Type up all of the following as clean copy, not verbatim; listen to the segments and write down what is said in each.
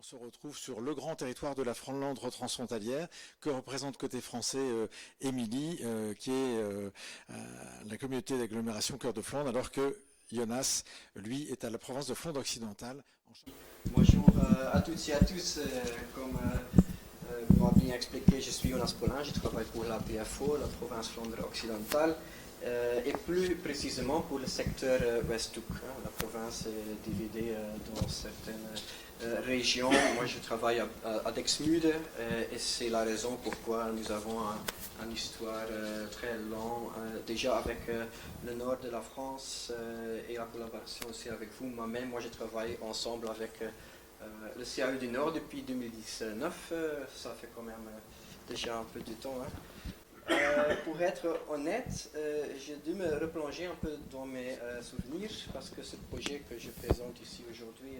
On se retrouve sur le grand territoire de la Flandre transfrontalière que représente côté français Émilie, qui est la communauté d'agglomération Cœur de Flandre, alors que Jonas, lui, est à la province de Flandre occidentale. Bonjour à toutes et à tous. Comme m'a bien expliqué, je suis Jonas Paulin, je travaille pour la PFO, la province Flandre occidentale, et plus précisément pour le secteur Westhoek. La province est divisée dans certaines régions. Moi, je travaille à Dixmude, et c'est la raison pourquoi nous avons une histoire très longue, déjà avec le nord de la France et la collaboration aussi avec vous. Moi-même, je travaille ensemble avec le CAE du Nord depuis 2019. Ça fait quand même déjà un peu de temps. Pour être honnête, j'ai dû me replonger un peu dans mes souvenirs parce que ce projet que je présente ici aujourd'hui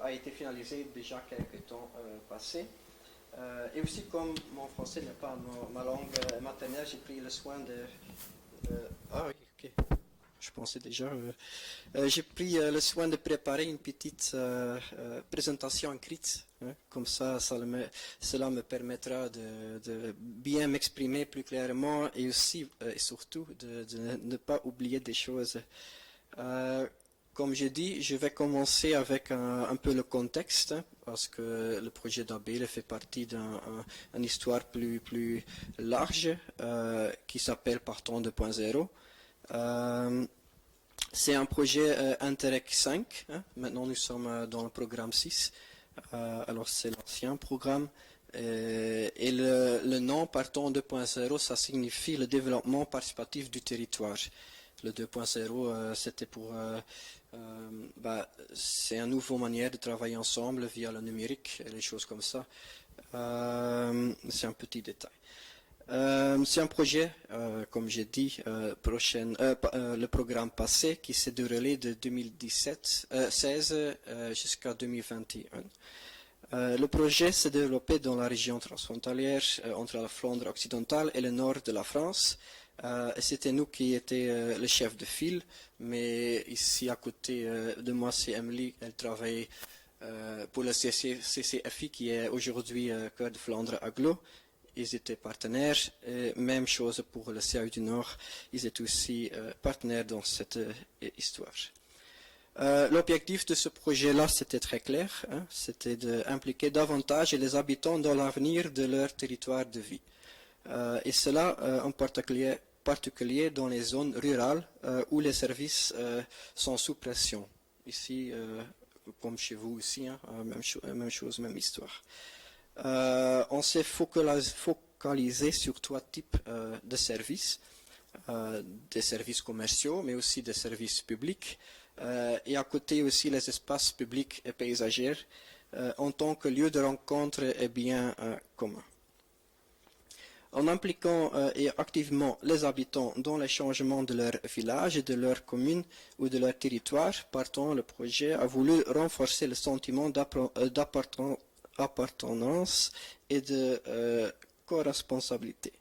a été finalisé déjà quelques temps passés. Et aussi, comme mon français n'est pas ma langue maternelle, j'ai pris le soin de... ah oui, ok. Je pensais déjà... j'ai pris le soin de préparer une petite présentation écrite. Comme ça, cela me permettra de bien m'exprimer plus clairement et aussi, et surtout, de ne pas oublier des choses. Comme je dis, je vais commencer avec un peu le contexte, parce que le projet d'ABL fait partie d'une histoire plus large qui s'appelle Partant 2.0. C'est un projet Interreg 5. Maintenant, nous sommes dans le programme 6. Alors, c'est l'ancien programme. Et le nom Partant 2.0, ça signifie le développement participatif du territoire. Le 2.0, c'était pour... c'est une nouvelle manière de travailler ensemble via le numérique et les choses comme ça. C'est un petit détail. C'est un projet, comme j'ai dit, le programme passé qui s'est déroulé de 2016 jusqu'à 2021. Le projet s'est développé dans la région transfrontalière entre la Flandre occidentale et le nord de la France. C'était nous qui étions le chef de file, mais ici à côté de moi c'est Emily, elle travaille pour le CCFI qui est aujourd'hui Cœur de Flandre Agglo. Ils étaient partenaires, et même chose pour le CAU du Nord, ils étaient aussi partenaires dans cette histoire. L'objectif de ce projet-là, c'était très clair, c'était d'impliquer davantage les habitants dans l'avenir de leur territoire de vie. Et cela en particulier dans les zones rurales où les services sont sous pression. Ici, comme chez vous aussi, même chose, même histoire. On s'est focalisé sur trois types de services, des services commerciaux, mais aussi des services publics, et à côté aussi les espaces publics et paysagers en tant que lieu de rencontre et bien commun. En impliquant activement les habitants dans les changements de leur village, de leur commune ou de leur territoire, Partant, le projet a voulu renforcer le sentiment d'appartenance et de co-responsabilité.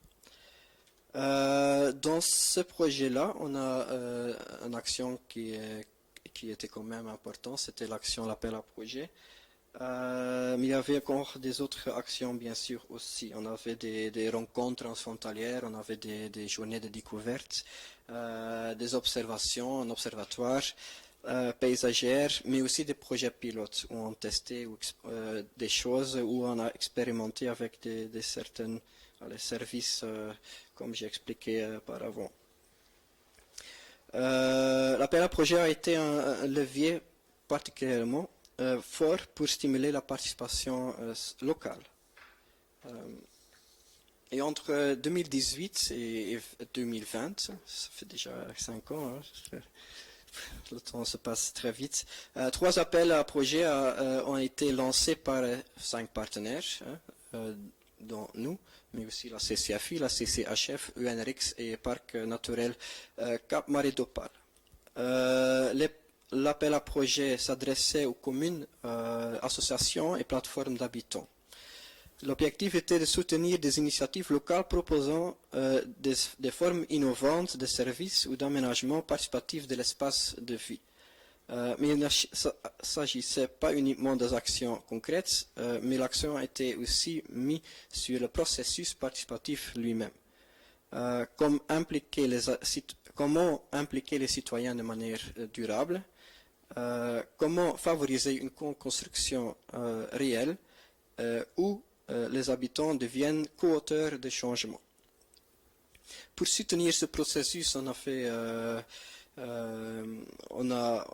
Dans ce projet-là, on a une action qui était quand même importante, c'était l'action l'appel à projet. Mais il y avait encore des autres actions, bien sûr, aussi. On avait des rencontres transfrontalières, on avait des journées de découverte, des observations, un observatoire paysagère, mais aussi des projets pilotes où on testait des choses, où on a expérimenté avec certains services, comme j'ai expliqué auparavant. L'appel à projet a été un levier particulièrement fort pour stimuler la participation locale. Et entre 2018 et 2020, ça fait déjà 5 ans, le temps se passe très vite, 3 appels à projets ont été lancés par 5 partenaires, dont nous, mais aussi la CCFI, la CCHF, UNRIX et Parc naturel Cap-Marais d'Opale. L'appel à projet s'adressait aux communes, associations et plateformes d'habitants. L'objectif était de soutenir des initiatives locales proposant des formes innovantes de services ou d'aménagement participatif de l'espace de vie. Mais il ne s'agissait pas uniquement des actions concrètes, mais l'accent était aussi mis sur le processus participatif lui-même. Comment impliquer les citoyens de manière durable, comment favoriser une construction réelle où les habitants deviennent co-auteurs des changements. Pour soutenir ce processus, on a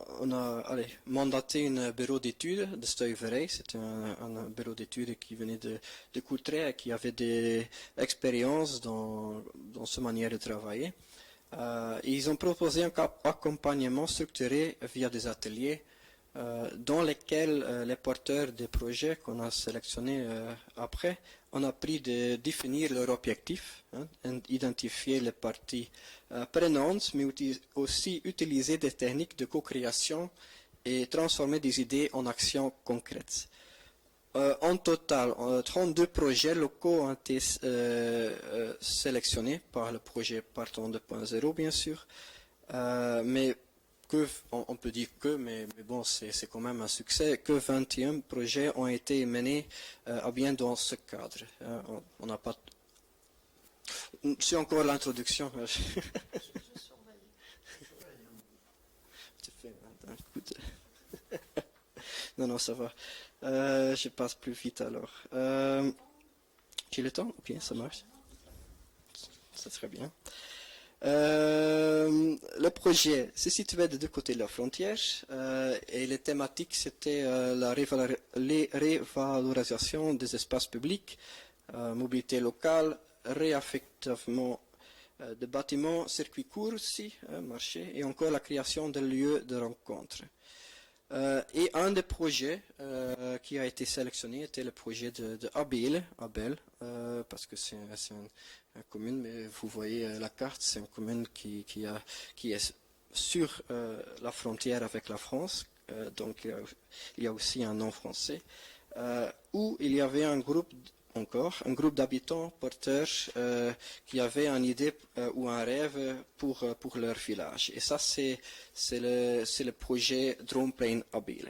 mandaté un bureau d'études de Stuiverij. C'était un bureau d'études qui venait de Courtrai et qui avait des expériences dans cette manière de travailler. Ils ont proposé un accompagnement structuré via des ateliers dans lesquels les porteurs des projets qu'on a sélectionnés après ont appris de définir leurs objectifs, identifier les parties prenantes, mais aussi utiliser des techniques de co-création et transformer des idées en actions concrètes. En total, 32 projets locaux ont été sélectionnés par le projet Partons 2.0, bien sûr, mais on peut dire mais bon, c'est quand même un succès, que 21 projets ont été menés à bien dans ce cadre. On n'a pas... C'est encore l'introduction. Non, ça va. Je passe plus vite alors. J'ai le temps? Ok, ça marche. Ça serait bien. Le projet se situait de deux côtés de la frontière et les thématiques c'était les révalorisation des espaces publics, mobilité locale, réaffectation de bâtiments, circuits courts aussi, marché, et encore la création de lieux de rencontre. Et un des projets qui a été sélectionné était le projet de Abel, parce que c'est une commune, mais vous voyez la carte, c'est une commune qui est sur la frontière avec la France, donc il y a aussi un nom français, où il y avait un groupe d'habitants porteurs qui avaient une idée ou un rêve pour leur village. Et ça, c'est le projet Droomplein Abele.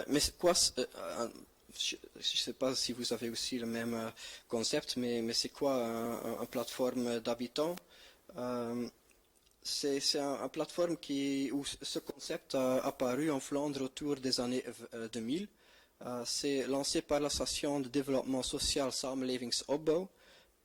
Mais quoi, je ne sais pas si vous avez aussi le même concept, mais c'est quoi une plateforme d'habitants? C'est une plateforme où ce concept a apparu en Flandre autour des années 2000. C'est lancé par l'association de développement social Samenlevingsopbouw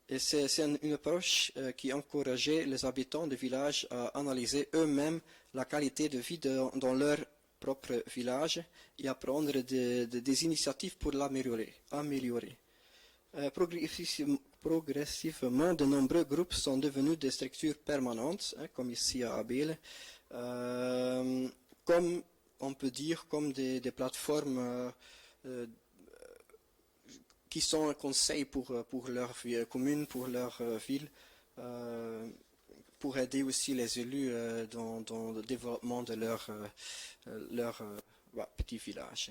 et c'est une approche qui encourageait les habitants des villages à analyser eux-mêmes la qualité de vie dans leur propre village et à prendre des initiatives pour l'améliorer. Progressivement, de nombreux groupes sont devenus des structures permanentes, comme ici à Abele, comme on peut dire comme des plateformes qui sont un conseil pour leur commune, pour leur ville, pour aider aussi les élus dans le développement de leur petit village.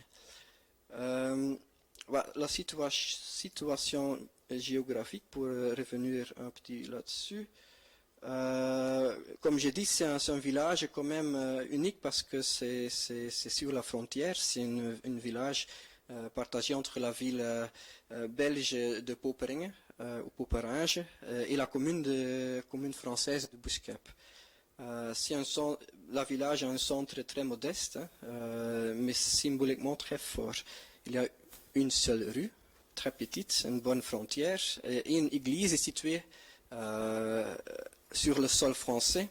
La situation géographique, pour revenir un petit là-dessus, comme j'ai dit, c'est un village quand même unique parce que c'est sur la frontière, c'est un village partagé entre la ville belge de Poperinge, ou Poperinge, et la commune française de Boeskep. La village a un centre très modeste, mais symboliquement très fort. Il y a une seule rue, très petite, une bonne frontière, et une église située sur le sol français,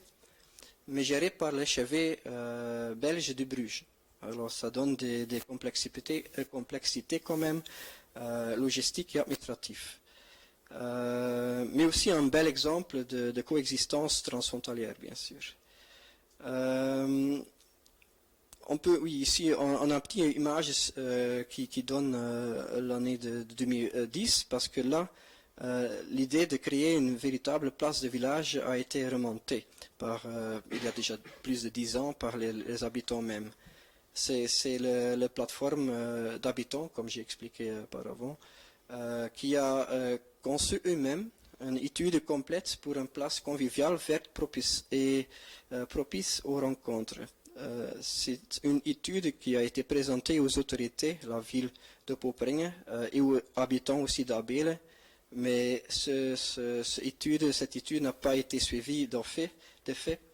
mais gérée par l'échevêque belge de Bruges. Alors ça donne des complexités quand même, logistiques et administratives. Mais aussi un bel exemple de coexistence transfrontalière, bien sûr. Ici, on a une petite image qui donne l'année de 2010, parce que là, l'idée de créer une véritable place de village a été remontée il y a déjà plus de 10 ans par les habitants même. C'est la plateforme d'habitants, comme j'ai expliqué auparavant, qui a conçu eux-mêmes une étude complète pour une place conviviale verte propice aux rencontres. C'est une étude qui a été présentée aux autorités, la ville de Poperinge et aux habitants aussi d'Abele, mais cette étude n'a pas été suivie de fait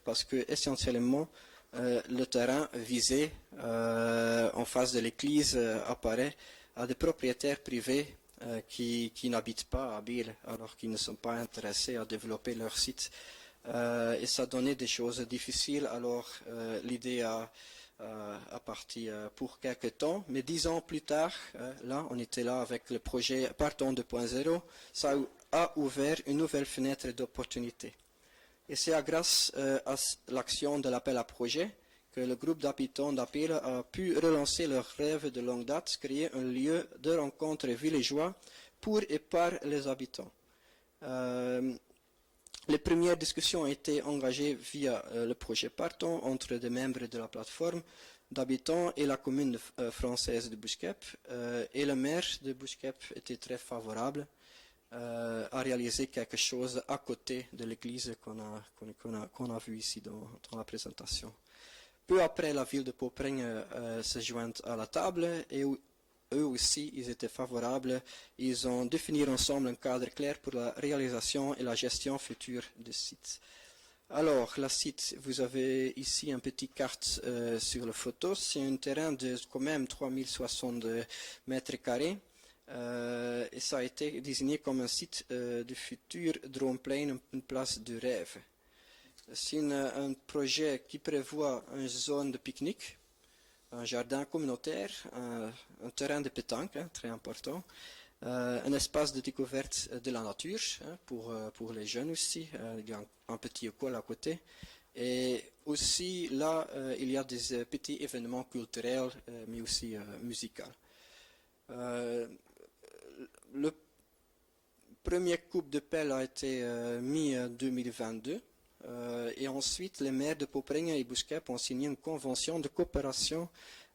parce que essentiellement le terrain visé en face de l'église apparaît à des propriétaires privés qui n'habitent pas à Abele, alors qu'ils ne sont pas intéressés à développer leur site. Et ça donnait des choses difficiles, alors l'idée a parti pour quelques temps, mais 10 ans plus tard, là on était là avec le projet Partons 2.0, ça a ouvert une nouvelle fenêtre d'opportunité. Et c'est grâce à l'action de l'appel à projet que le groupe d'habitants d'Abele a pu relancer leur rêve de longue date, créer un lieu de rencontre villageois pour et par les habitants. Les premières discussions ont été engagées via le projet Partons entre des membres de la plateforme d'habitants et la commune française de Bousquep. Et le maire de Bousquep était très favorable à réaliser quelque chose à côté de l'église qu'on a vu ici dans la présentation. Peu après, la ville de Poperinge s'est jointe à la table et eux aussi, ils étaient favorables. Ils ont défini ensemble un cadre clair pour la réalisation et la gestion future du site. Alors, le site, vous avez ici une petite carte sur la photo. C'est un terrain de quand même 3060 mètres carrés. Et ça a été désigné comme un site du futur Droomplein, une place de rêve. C'est un projet qui prévoit une zone de pique-nique, un jardin communautaire, un terrain de pétanque, très important, un espace de découverte de la nature pour les jeunes aussi, il y a un petit école à côté. Et aussi là, il y a des petits événements culturels, mais aussi musicaux. Le premier coup de pelle a été mis en 2022. Et ensuite, les maires de Poperinge et Bousquep ont signé une convention de coopération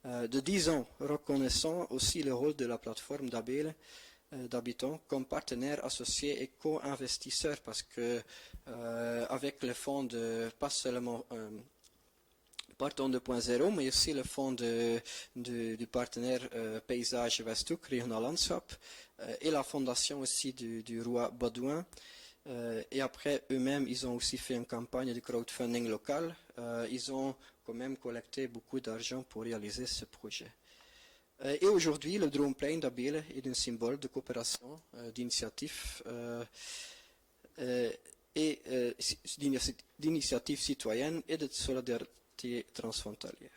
de 10 ans, reconnaissant aussi le rôle de la plateforme d'Abele d'habitants comme partenaire associé et co-investisseur, parce que avec le fonds de pas seulement Partons 2.0, mais aussi le fonds du partenaire Paysage Westhoek, Regional Landschap, et la fondation aussi du roi Baudouin. Et après, eux-mêmes, ils ont aussi fait une campagne de crowdfunding local. Ils ont quand même collecté beaucoup d'argent pour réaliser ce projet. Et aujourd'hui, le Droomplein d'Abele est un symbole de coopération, d'initiative d'initiative citoyenne et de solidarité transfrontalière.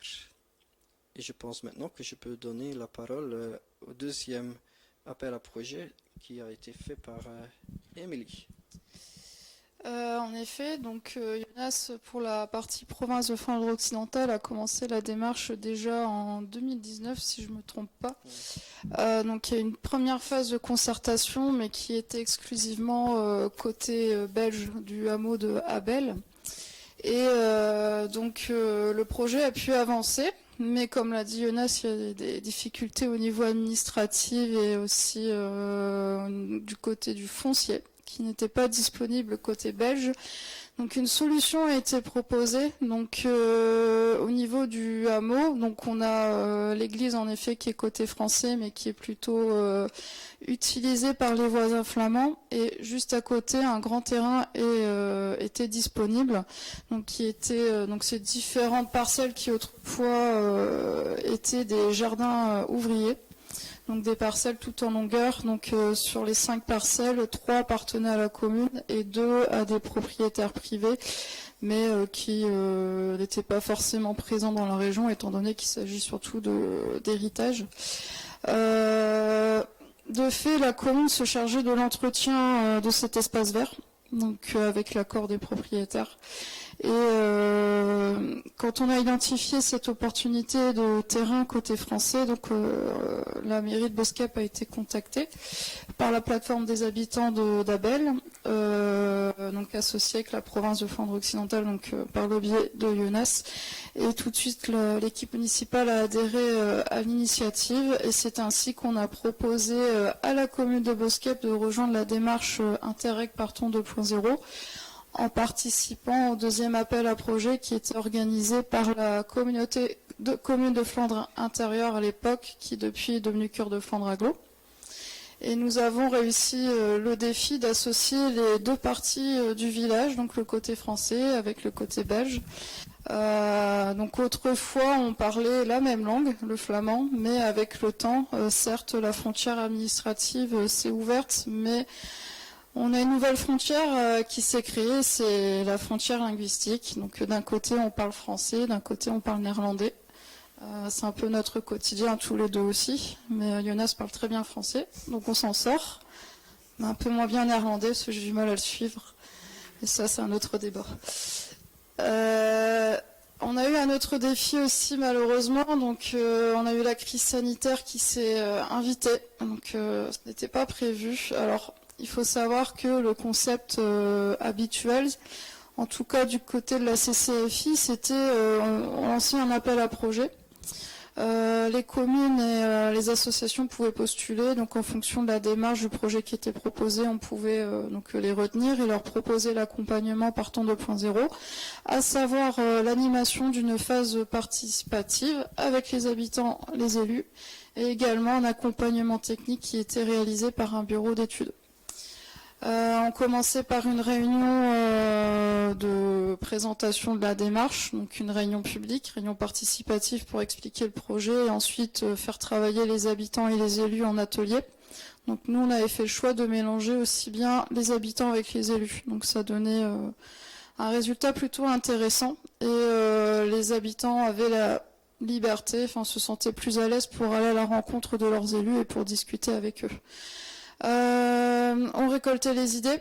Et je pense maintenant que je peux donner la parole au deuxième appel à projet qui a été fait par Émilie. En effet, donc Jonas, pour la partie province de Flandre occidentale, a commencé la démarche déjà en 2019, si je ne me trompe pas. Donc il y a une première phase de concertation, mais qui était exclusivement côté belge du hameau de Abel. Et donc le projet a pu avancer, mais comme l'a dit Jonas, il y a des difficultés au niveau administratif et aussi du côté du foncier, qui n'était pas disponible côté belge. Donc une solution a été proposée. Donc au niveau du hameau, donc on a l'église en effet qui est côté français, mais qui est plutôt utilisée par les voisins flamands. Et juste à côté, un grand terrain était disponible. Donc qui était donc ces différentes parcelles qui autrefois étaient des jardins ouvriers. Donc des parcelles tout en longueur. Donc sur les 5 parcelles, 3 appartenaient à la commune et 2 à des propriétaires privés, mais qui n'étaient pas forcément présents dans la région, étant donné qu'il s'agit surtout d'héritage. De fait, la commune se chargeait de l'entretien de cet espace vert, donc avec l'accord des propriétaires. Et quand on a identifié cette opportunité de terrain côté français, donc la mairie de Bousquep a été contactée par la plateforme des habitants d'Abel. donc associé avec la province de Flandre occidentale, donc par le biais de Jonas. Et tout de suite, l'équipe municipale a adhéré à l'initiative, et c'est ainsi qu'on a proposé à la commune de Boskep de rejoindre la démarche Interreg Partons 2.0 en participant au deuxième appel à projet qui était organisé par la communauté de communes de Flandre intérieure à l'époque, qui depuis est devenue Cœur de Flandre Agglo. Et nous avons réussi le défi d'associer les deux parties du village, donc le côté français avec le côté belge. Donc autrefois on parlait la même langue, le flamand, mais avec le temps, certes la frontière administrative s'est ouverte, mais on a une nouvelle frontière qui s'est créée, c'est la frontière linguistique. Donc d'un côté on parle français, d'un côté on parle néerlandais. C'est un peu notre quotidien tous les deux aussi, mais Jonas parle très bien français, donc on s'en sort. Mais un peu moins bien néerlandais parce que j'ai du mal à le suivre. Et ça c'est un autre débat. On a eu un autre défi aussi malheureusement, donc on a eu la crise sanitaire qui s'est invitée, donc ce n'était pas prévu. Alors il faut savoir que le concept habituel, en tout cas du côté de la CCFI, c'était on lançait un appel à projet. Les communes et les associations pouvaient postuler, donc en fonction de la démarche du projet qui était proposé, on pouvait donc les retenir et leur proposer l'accompagnement Partons 2.0, à savoir l'animation d'une phase participative avec les habitants, les élus, et également un accompagnement technique qui était réalisé par un bureau d'études. On commençait par une réunion de présentation de la démarche, donc une réunion publique, réunion participative pour expliquer le projet et ensuite faire travailler les habitants et les élus en atelier. Donc nous on avait fait le choix de mélanger aussi bien les habitants avec les élus, donc ça donnait un résultat plutôt intéressant et les habitants avaient la liberté, enfin se sentaient plus à l'aise pour aller à la rencontre de leurs élus et pour discuter avec eux. On récoltait les idées.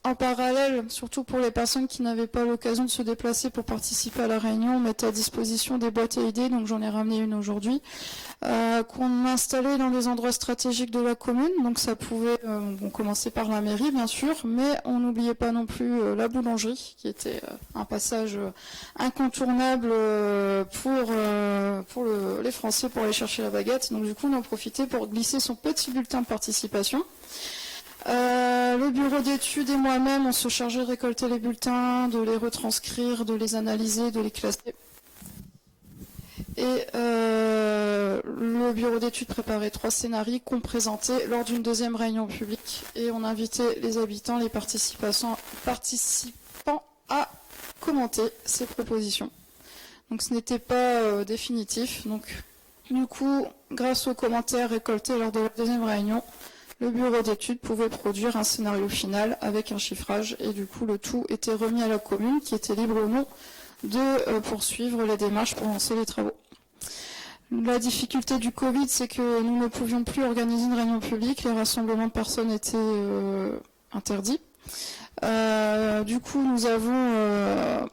En parallèle, surtout pour les personnes qui n'avaient pas l'occasion de se déplacer pour participer à la réunion, on mettait à disposition des boîtes à idées, donc j'en ai ramené une aujourd'hui, qu'on installait dans des endroits stratégiques de la commune. Donc ça pouvait, on commençait par la mairie bien sûr, mais on n'oubliait pas non plus la boulangerie, qui était un passage incontournable pour les Français pour aller chercher la baguette. Donc du coup on en profitait pour glisser son petit bulletin de participation. Le bureau d'études et moi-même, on se chargeait de récolter les bulletins, de les retranscrire, de les analyser, de les classer. Et le bureau d'études préparait 3 scénarios qu'on présentait lors d'une deuxième réunion publique. Et on invitait les habitants, les participants à commenter ces propositions. Donc ce n'était pas définitif. Donc du coup, grâce aux commentaires récoltés lors de la deuxième réunion, le bureau d'études pouvait produire un scénario final avec un chiffrage et du coup le tout était remis à la commune qui était libre ou non de poursuivre les démarches pour lancer les travaux. La difficulté du Covid, c'est que nous ne pouvions plus organiser une réunion publique, les rassemblements de personnes étaient interdits. Du coup, nous avons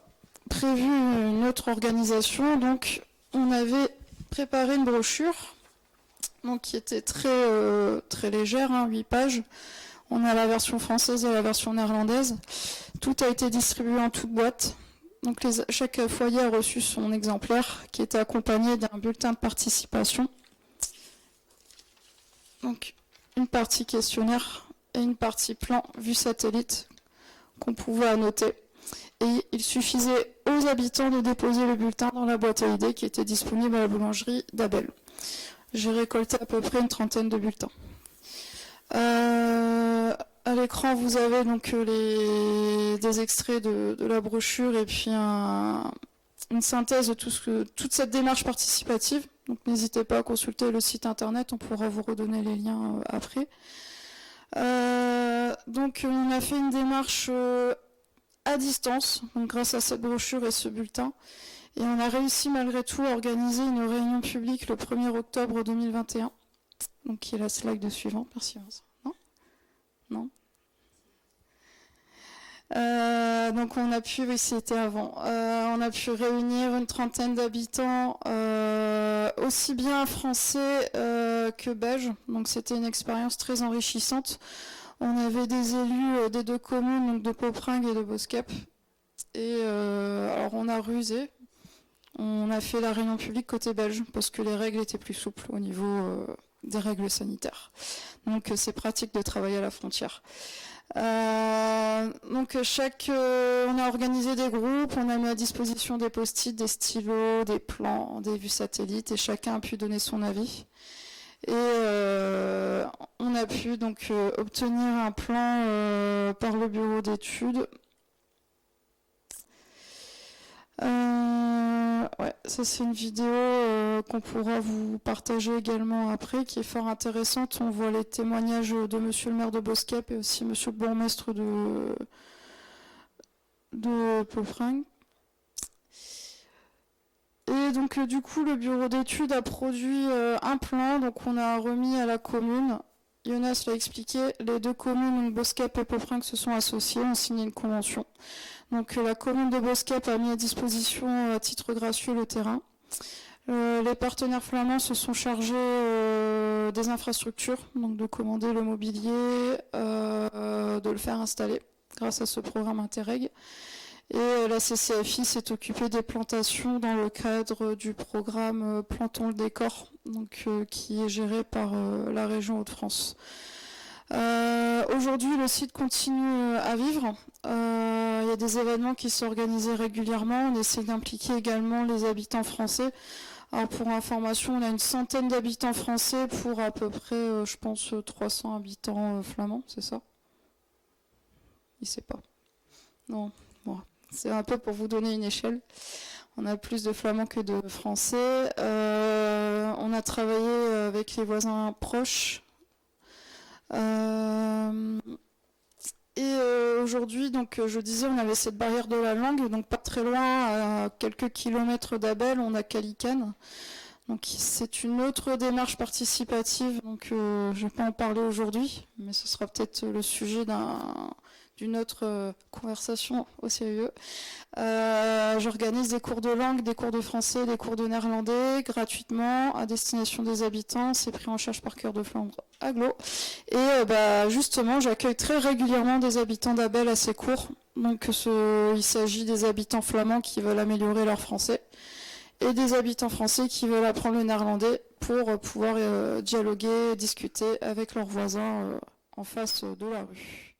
prévu une autre organisation, donc on avait préparé une brochure donc qui était très légère, 8 pages. On a la version française et la version néerlandaise. Tout a été distribué en toute boîte. Donc chaque foyer a reçu son exemplaire qui était accompagné d'un bulletin de participation. Donc une partie questionnaire et une partie plan vue satellite qu'on pouvait annoter. Et il suffisait aux habitants de déposer le bulletin dans la boîte à idées qui était disponible à la boulangerie d'Abel. J'ai récolté à peu près une 30aine de bulletins. À l'écran, vous avez donc des extraits de la brochure et puis une synthèse de toute cette démarche participative. Donc n'hésitez pas à consulter le site internet, on pourra vous redonner les liens après. Donc on a fait une démarche à distance, donc grâce à cette brochure et ce bulletin. Et on a réussi malgré tout à organiser une réunion publique le 1er octobre 2021. Donc qui est la slide suivante. Merci Vincent. Non. Donc on a pu, oui c'était avant, on a pu réunir une 30aine d'habitants, aussi bien français que belges. Donc c'était une expérience très enrichissante. On avait des élus des deux communes, donc de Poperingue et de Boscap. Et alors on a rusé. On a fait la réunion publique côté belge parce que les règles étaient plus souples au niveau des règles sanitaires. Donc c'est pratique de travailler à la frontière. Donc on a organisé des groupes, on a mis à disposition des post-it, des stylos, des plans, des vues satellites et chacun a pu donner son avis. Et on a pu donc obtenir un plan par le bureau d'études. Ouais, ça c'est une vidéo qu'on pourra vous partager également après, qui est fort intéressante. On voit les témoignages de monsieur le maire de Boscap et aussi monsieur le bourgmestre de Poperingue. Et donc du coup le bureau d'études a produit un plan, donc on a remis à la commune. Jonas l'a expliqué, les deux communes, donc Boscap et Poperingue, se sont associées, ont signé une convention. Donc la commune de Boscap a mis à disposition à titre gracieux le terrain. Les partenaires flamands se sont chargés des infrastructures, donc de commander le mobilier, de le faire installer grâce à ce programme Interreg. Et la CCFI s'est occupée des plantations dans le cadre du programme Plantons le décor, donc, qui est géré par la région Hauts-de-France. Aujourd'hui, le site continue à vivre. Il y a des événements qui s'organisent régulièrement. On essaie d'impliquer également les habitants français. Alors pour information, on a une centaine d'habitants français pour à peu près, je pense, 300 habitants flamands, c'est ça? Il ne sait pas. Non, bon, c'est un peu pour vous donner une échelle. On a plus de flamands que de français. On a travaillé avec les voisins proches. Aujourd'hui, donc je disais, on avait cette barrière de la langue, donc pas très loin, à quelques kilomètres d'Abel, on a Calicane. Donc c'est une autre démarche participative, donc je ne vais pas en parler aujourd'hui, mais ce sera peut-être le sujet d'une autre conversation au CEE. J'organise des cours de langue, des cours de français, des cours de néerlandais gratuitement à destination des habitants. C'est pris en charge par Cœur de Flandre Agglo. Et justement, j'accueille très régulièrement des habitants d'Abel à ces cours. Donc il s'agit des habitants flamands qui veulent améliorer leur français et des habitants français qui veulent apprendre le néerlandais pour pouvoir dialoguer, discuter avec leurs voisins en face de la rue.